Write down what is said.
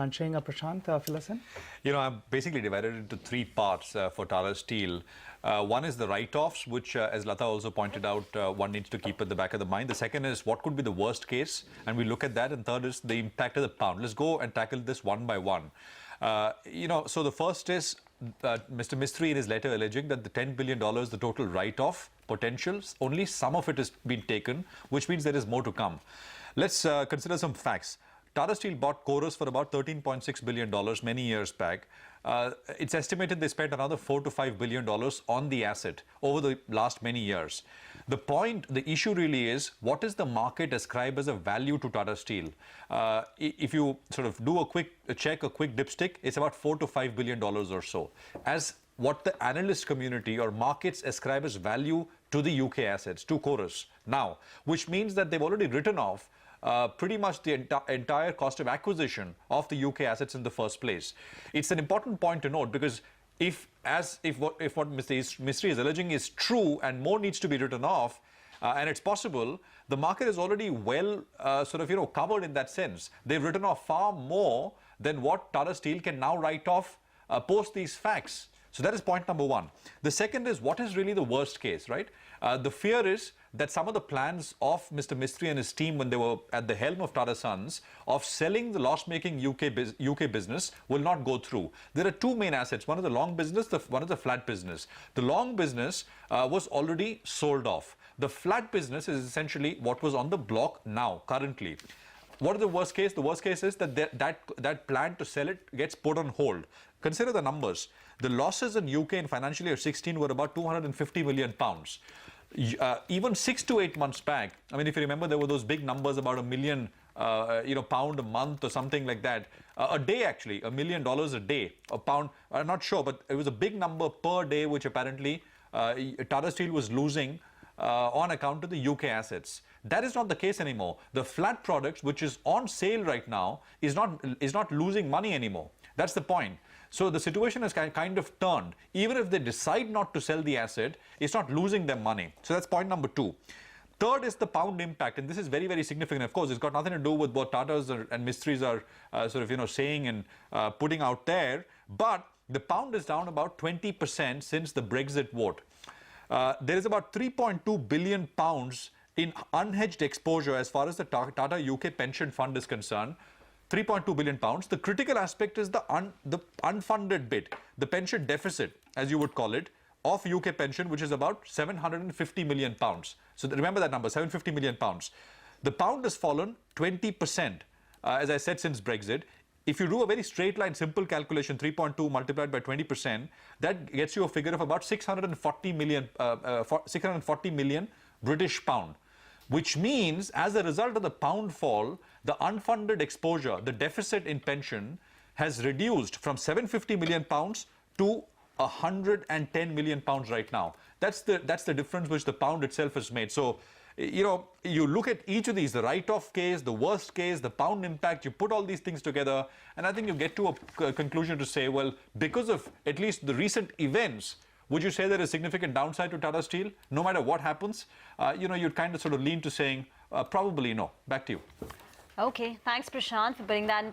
Answering Prashant, fill us in. I'm basically divided into three parts for Tata Steel. One is the write-offs, which, as Lata also pointed out, one needs to keep at the back of the mind. The second is what could be the worst case, and we look at that. And third is the impact of the pound. Let's go and tackle this one by one. So the first is Mr. Mistry in his letter alleging that the $10 billion, the total write-off potentials, only some of it has been taken, which means there is more to come. Let's consider some facts. Tata Steel bought Corus for about $13.6 billion many years back. It's estimated they spent another $4 to $5 billion on the asset over the last many years. The issue really is, what is the market ascribe as a value to Tata Steel? If you sort of do a quick dipstick, it's about $4 to $5 billion or so. As what the analyst community or markets ascribe as value to the UK assets, to Corus now, which means that they've already written off pretty much the entire cost of acquisition of the UK assets in the first place. It's an important point to note, because if what Mr. Mistry is alleging is true and more needs to be written off, and it's possible, the market is already well covered in that sense. They've written off far more than what Tata Steel can now write off post these facts. So that is point number one. The second is, what is really the worst case, right? The fear is that some of the plans of Mr. Mistry and his team, when they were at the helm of Tata Sons, of selling the loss-making UK business will not go through. There are two main assets. One is the long business, one is the flat business. The long business was already sold off. The flat business is essentially what was on the block now, currently. What is the worst case? The worst case is that that plan to sell it gets put on hold. Consider the numbers. The losses in UK in financial year 16 were about £250 million. Even 6 to 8 months back, I mean, if you remember, there were those big numbers about £1 million pound a month or something like that. A day, actually, $1 million a day, a pound. I'm not sure, but it was a big number per day, which apparently Tata Steel was losing on account of the UK assets. That is not the case anymore. The flat products, which is on sale right now, is not losing money anymore. That's the point. So the situation has kind of turned. Even if they decide not to sell the asset, it's not losing them money. So that's point number two. Third is the pound impact, and this is very, very significant. Of course, it's got nothing to do with what Tatas and Mistries are saying and putting out there. But the pound is down about 20% since the Brexit vote. There is about 3.2 billion pounds in unhedged exposure as far as the Tata UK pension fund is concerned. 3.2 billion pounds. The critical aspect is the unfunded bit, the pension deficit, as you would call it, of UK pension, which is about 750 million pounds. So remember that number, 750 million pounds. The pound has fallen 20%, as I said, since Brexit. If you do a very straight line, simple calculation, 3.2 multiplied by 20%, that gets you a figure of about 640 million British pound. Which means, as a result of the pound fall, the unfunded exposure, the deficit in pension, has reduced from 750 million pounds to 110 million pounds right now. That's the difference which the pound itself has made. So, you look at each of these, the write-off case, the worst case, the pound impact, you put all these things together, and I think you get to a conclusion to say, well, because of at least the recent events, would you say there is significant downside to Tata Steel? No matter what happens, you'd kind of sort of lean to saying, probably no. Back to you. Okay, thanks Prashant for putting that in perspective.